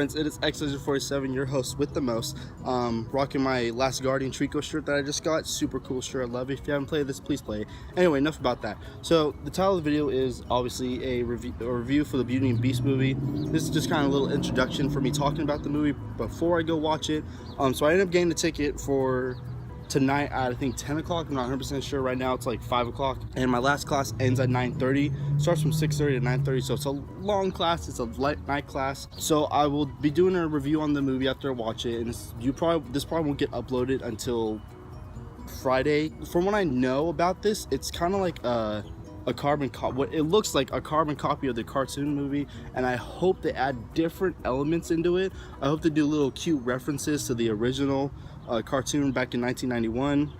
friends? It is X47, your host with the most. Rocking my Last Guardian Trico shirt that I just got. Super cool shirt. I love it. If you haven't played this, please play it. Anyway, enough about that. So the title of the video is obviously a review for the Beauty and Beast movie. This is just kind of a little introduction for me talking about the movie before I go watch it. So I ended up getting the ticket for tonight at I think 10 o'clock. I'm not 100% sure right now. It's like 5 o'clock, and my last class ends at 9:30. Starts from 6:30 to 9:30, so it's a long class. It's a light night class. So I will be doing a review on the movie after I watch it, and this probably won't get uploaded until Friday. From what I know about this, it's kind of like what it looks like a carbon copy of the cartoon movie, and I hope they add different elements into it. I hope they do little cute references to the original cartoon back in 1991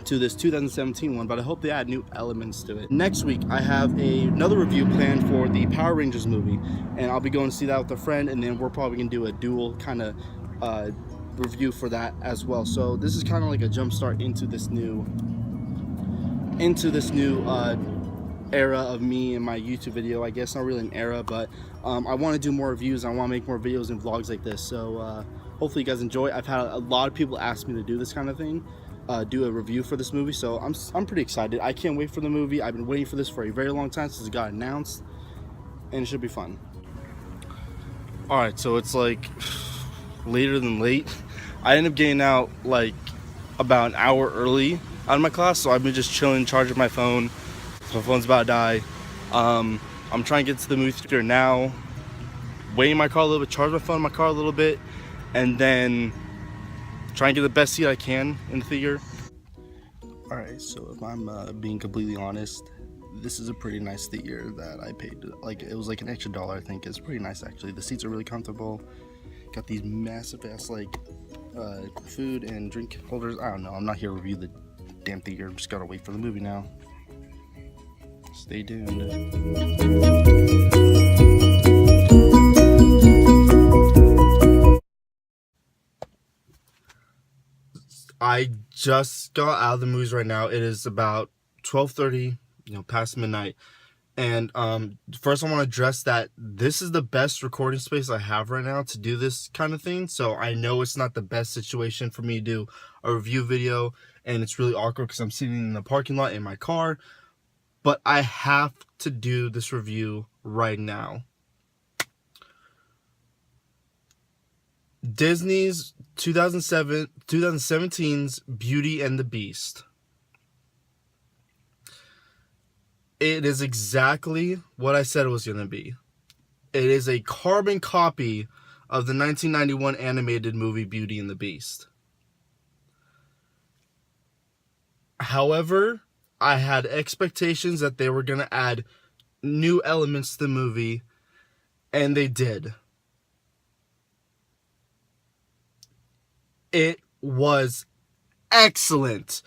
to this 2017 one, but I hope they add new elements to it. Next week I have another review planned for the Power Rangers movie, and I'll be going to see that with a friend, and then we're probably gonna do a dual kind of review for that as well. So this is kind of like a jump start into this new era of me and my YouTube video. I guess not really an era, but I want to do more reviews. I want to make more videos and vlogs like this. So hopefully you guys enjoy. I've had a lot of people ask me to do this kind of thing, do a review for this movie. So I'm pretty excited. I can't wait for the movie. I've been waiting for this for a very long time since it got announced, and it should be fun. All right, so it's like later than late. I ended up getting out like about an hour early out of my class, so I've been just chilling, charging my phone. My phone's about to die. I'm trying to get to the movie theater now, wait in my car a little bit, charge my phone in my car a little bit, and then try and get the best seat I can in the theater. Alright, so if I'm being completely honest, this is a pretty nice theater that I paid. Like, it was like an extra $1, I think. It's pretty nice actually. The seats are really comfortable. Got these massive ass like food and drink holders. I don't know, I'm not here to review the damn theater. I'm just gotta wait for the movie now. Stay tuned. I just got out of the movies right now. It is about 12:30, past midnight. And first I want to address that this is the best recording space I have right now to do this kind of thing. So I know it's not the best situation for me to do a review video, and it's really awkward because I'm sitting in the parking lot in my car. But I have to do this review right now. Disney's 2017's Beauty and the Beast. It is exactly what I said it was going to be. It is a carbon copy of the 1991 animated movie Beauty and the Beast. However, I had expectations that they were going to add new elements to the movie, and they did. It was excellent.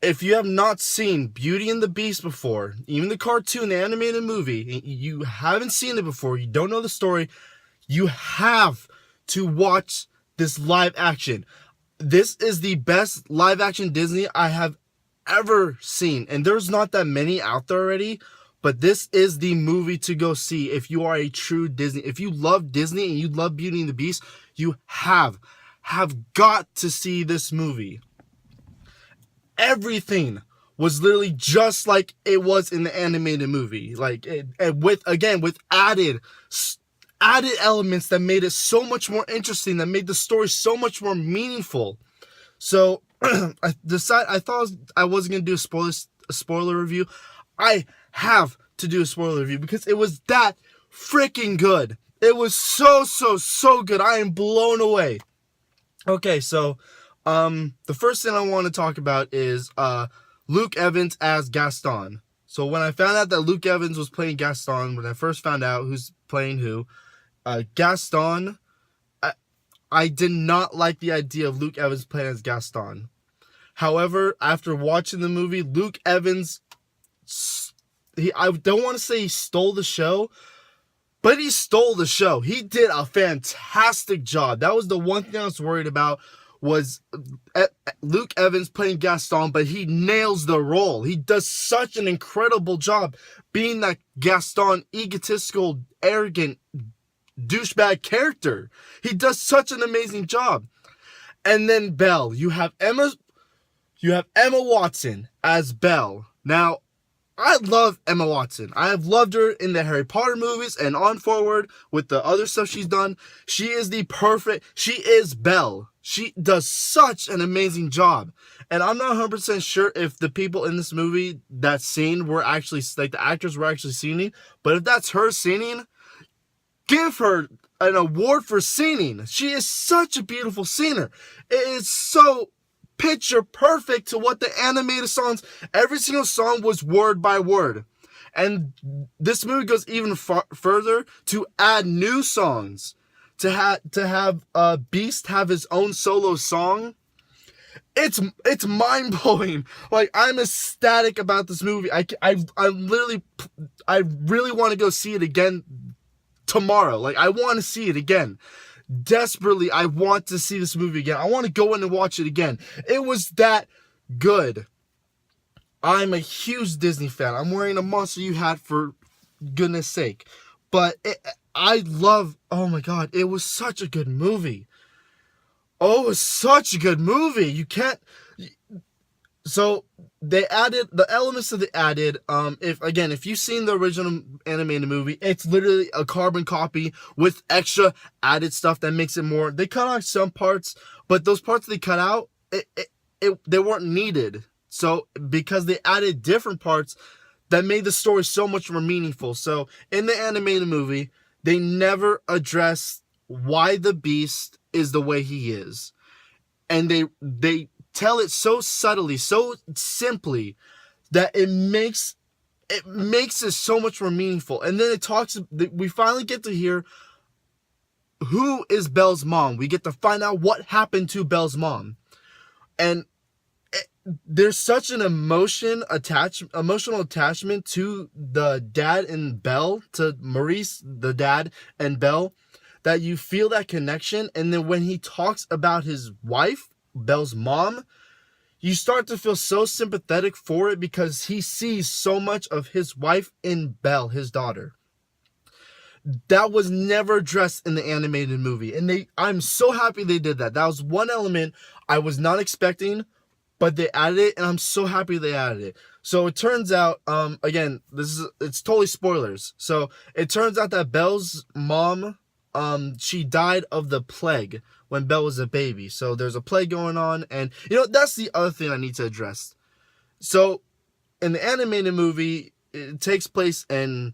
If you have not seen Beauty and the Beast before, even the cartoon, the animated movie, you haven't seen it before, you don't know the story, you have to watch this live action. This is the best live action Disney I have ever seen, and there's not that many out there already, but this is the movie to go see if you are a true Disney. If you love Disney and you love Beauty and the Beast, you have got to see this movie. Everything was literally just like it was in the animated movie, like with added elements that made it so much more interesting, that made the story so much more meaningful. So I thought I wasn't gonna do a spoiler review. I have to do a spoiler review because it was that freaking good. It was so good. I am blown away. Okay, so the first thing I want to talk about is Luke Evans as Gaston. So when I found out that Luke Evans was playing Gaston, when I first found out who's playing who, Gaston, I did not like the idea of Luke Evans playing as Gaston. However, after watching the movie, Luke Evans, I don't want to say he stole the show, but he stole the show. He did a fantastic job. That was the one thing I was worried about, was Luke Evans playing Gaston, but he nails the role. He does such an incredible job being that Gaston, egotistical, arrogant douchebag character. He does such an amazing job. And then Belle, you have Emma Watson as Belle. Now, I love Emma Watson. I have loved her in the Harry Potter movies and on forward with the other stuff she's done. She is Belle. She does such an amazing job. And I'm not 100% sure if the people in this movie, that scene were actually, like the actors were actually singing. But if that's her singing, give her an award for singing. She is such a beautiful singer. It is so picture perfect to what the animated songs, every single song was word by word. And this movie goes even further to add new songs, to have Beast have his own solo song. It's mind-blowing. Like, I'm ecstatic about this movie. I really want to go see it again tomorrow. Like, I want to see it again. Desperately, I want to see this movie again. I want to go in and watch it again. It was that good. I'm a huge Disney fan. I'm wearing a Monster U hat for goodness sake. But oh my god, it was such a good movie. Oh, it was such a good movie. You can't... So, they added, the elements that they added, if you've seen the original animated movie, it's literally a carbon copy with extra added stuff that makes it more, they cut out some parts, but those parts they cut out, they weren't needed. So, because they added different parts that made the story so much more meaningful. So, in the animated movie, they never address why the Beast is the way he is. And they tell it so subtly, so simply, that it makes it so much more meaningful. And then we finally get to hear who is Belle's mom. We get to find out what happened to Belle's mom. And there's such an emotional attachment to the dad and Belle, to Maurice, the dad, and Belle, that you feel that connection. And then when he talks about his wife, Belle's mom, you start to feel so sympathetic for it because he sees so much of his wife in Belle, his daughter. That was never addressed in the animated movie. And I'm so happy they did that. That was one element I was not expecting, but they added it, and I'm so happy they added it. So it turns out, again, it's totally spoilers. So it turns out that Belle's mom, she died of the plague when Belle was a baby. So there's a plague going on, and that's the other thing I need to address. So in the animated movie, it takes place in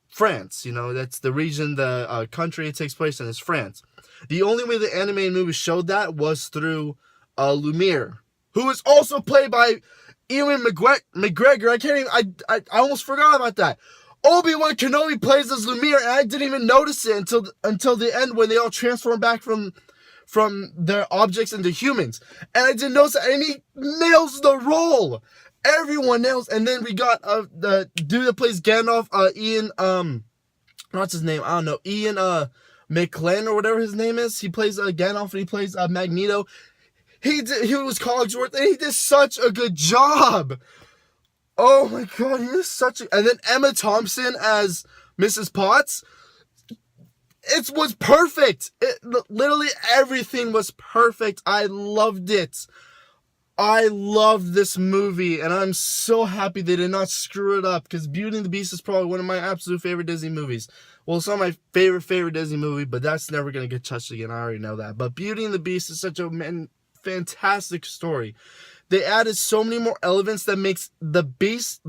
France. That's the region, the country it takes place in is France. The only way the animated movie showed that was through Lumiere, who is also played by Ewan McGregor. I almost forgot about that. Obi-Wan Kenobi plays as Lumiere, and I didn't even notice it until the end when they all transform back from their objects into humans. And I didn't notice that, and he nails the role. Everyone nails. And then we got the dude that plays Gandalf, Ian, what's his name? I don't know. Ian McKellen or whatever his name is. He plays Gandalf, and he plays Magneto. He was Cogsworth, and he did such a good job. Oh my god, he is and then Emma Thompson as Mrs. Potts. It was perfect. Literally everything was perfect. I loved it. I loved this movie, and I'm so happy they did not screw it up, because Beauty and the Beast is probably one of my absolute favorite Disney movies. Well, it's not my favorite Disney movie, but that's never going to get touched again. I already know that. But Beauty and the Beast is such a fantastic story. They added so many more elements that makes the Beast,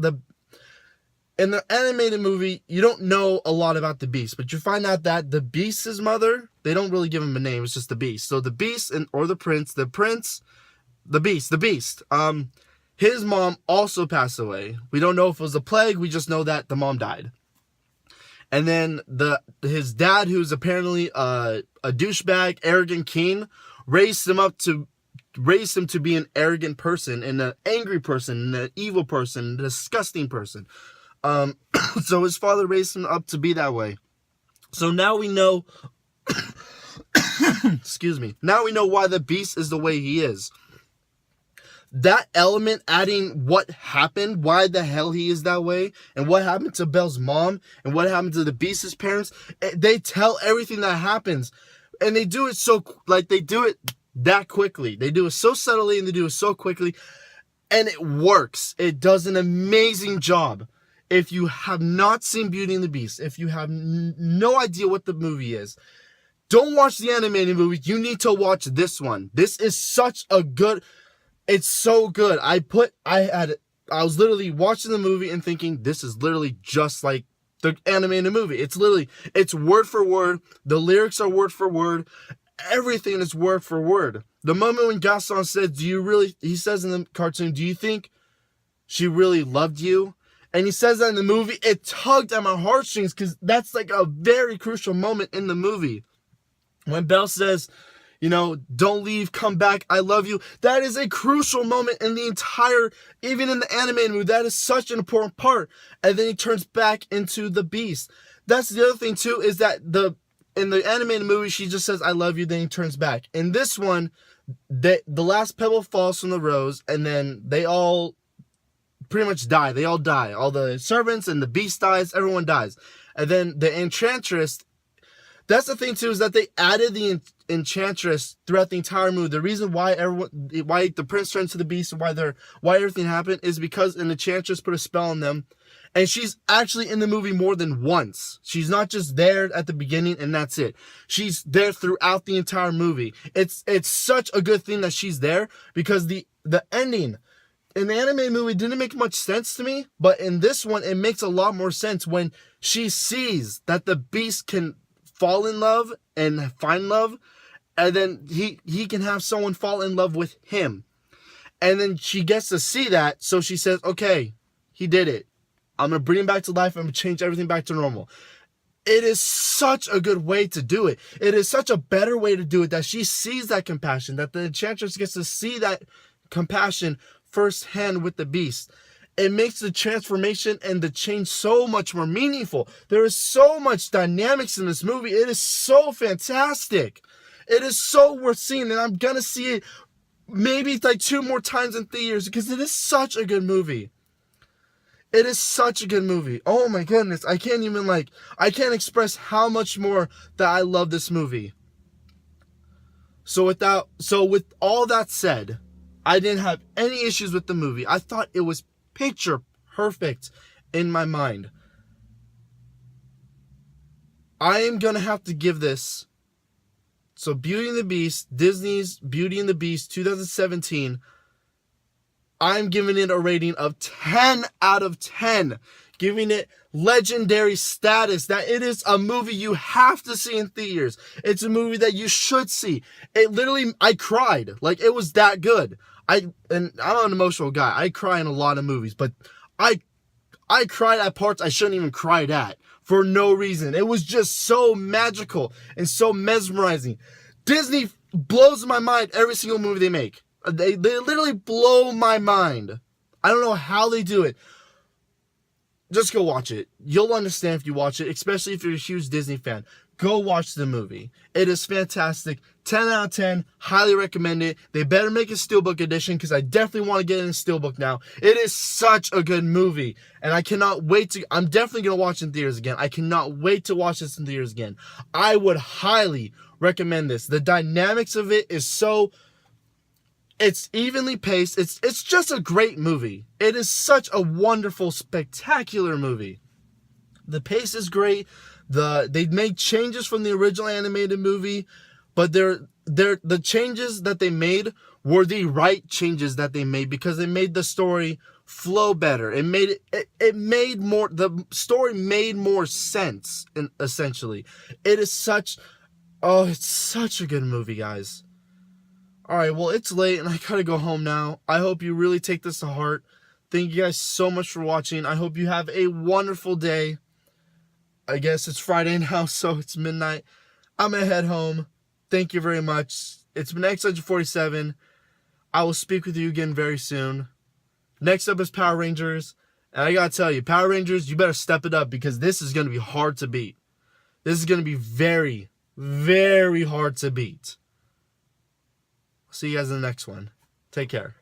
in the animated movie, you don't know a lot about the Beast, but you find out that the Beast's mother, they don't really give him a name, it's just the Beast. So the Beast, or the Beast, his mom also passed away. We don't know if it was a plague, we just know that the mom died. And then his dad, who's apparently a douchebag, arrogant king, raised him to be an arrogant person, and an angry person, and an evil person, a disgusting person. So his father raised him up to be that way. So now we know, excuse me, now we know why the Beast is the way he is. that element, adding what happened, why the hell he is that way, and what happened to Belle's mom, and what happened to the Beast's parents, they tell everything that happens. And they do it so, like, they do it that quickly. They do it so subtly, and they do it so quickly, and it works. It does an amazing job. If you have not seen Beauty and the Beast, if you have no idea what the movie is, don't watch the animated movie. You need to watch this one. This is such a good... It's so good. I was literally watching the movie and thinking, this is literally just like the animated movie. It's word for word. The lyrics are word for word. Everything is word for word. The moment when Gaston says, he says in the cartoon, do you think she really loved you? And he says that in the movie, it tugged at my heartstrings, because that's like a very crucial moment in the movie. When Belle says, don't leave, come back, I love you. That is a crucial moment in the entire, even in the animated movie, that is such an important part. And then he turns back into the Beast. That's the other thing too, is that in the animated movie, she just says, I love you, then he turns back. In this one, the last pebble falls from the rose, and then they all pretty much die. They all die. All the servants and the Beast dies, everyone dies. And then the Enchantress, that's the thing too, is that they added the Enchantress throughout the entire movie. The reason why the prince turned to the Beast, and why everything happened, is because an Enchantress put a spell on them. And she's actually in the movie more than once. She's not just there at the beginning and that's it. She's there throughout the entire movie. It's such a good thing that she's there, because the ending in the animated movie didn't make much sense to me, but in this one it makes a lot more sense when she sees that the Beast can fall in love and find love, and then he can have someone fall in love with him. And then she gets to see that, so she says, okay, he did it. I'm going to bring him back to life. I'm going to change everything back to normal. It is such a good way to do it. It is such a better way to do it, that she sees that compassion, that the Enchantress gets to see that compassion firsthand with the Beast. It makes the transformation and the change so much more meaningful. There is so much dynamics in this movie. It is so fantastic. It is so worth seeing, and I'm going to see it maybe like 2 more times in theaters, because it is such a good movie. It is such a good movie. Oh my goodness. I can't express how much more that I love this movie. So with all that said, I didn't have any issues with the movie. I thought it was picture perfect in my mind. I am going to have to give this, so Beauty and the Beast, Disney's Beauty and the Beast 2017, I'm giving it a rating of 10 out of 10. Giving it legendary status, that it is a movie you have to see in theaters. It's a movie that you should see. I cried. Like, it was that good. And I'm an emotional guy. I cry in a lot of movies, but I cried at parts I shouldn't even cry at for no reason. It was just so magical and so mesmerizing. Disney blows my mind every single movie they make. They literally blow my mind. I don't know how they do it. Just go watch it. You'll understand if you watch it, especially if you're a huge Disney fan. Go watch the movie. It is fantastic. 10 out of 10. Highly recommend it. They better make a Steelbook edition, because I definitely want to get in Steelbook now. It is such a good movie. And I cannot wait to... I'm definitely going to watch it in theaters again. I cannot wait to watch this in theaters again. I would highly recommend this. The dynamics of it is so... It's evenly paced. It's just a great movie. It is such a wonderful, spectacular movie. The pace is great. They made changes from the original animated movie, but the changes that they made were the right changes that they made, because they made the story flow better. It made more, the story made more sense, essentially. It's such a good movie, guys. Alright, well, it's late and I gotta go home now. I hope you really take this to heart. Thank you guys so much for watching. I hope you have a wonderful day. I guess it's Friday now, so it's midnight. I'm gonna head home. Thank you very much. It's been X-Legend47. I will speak with you again very soon. Next up is Power Rangers. And I gotta tell you, Power Rangers, you better step it up, because this is gonna be hard to beat. This is gonna be very, very hard to beat. See you guys in the next one. Take care.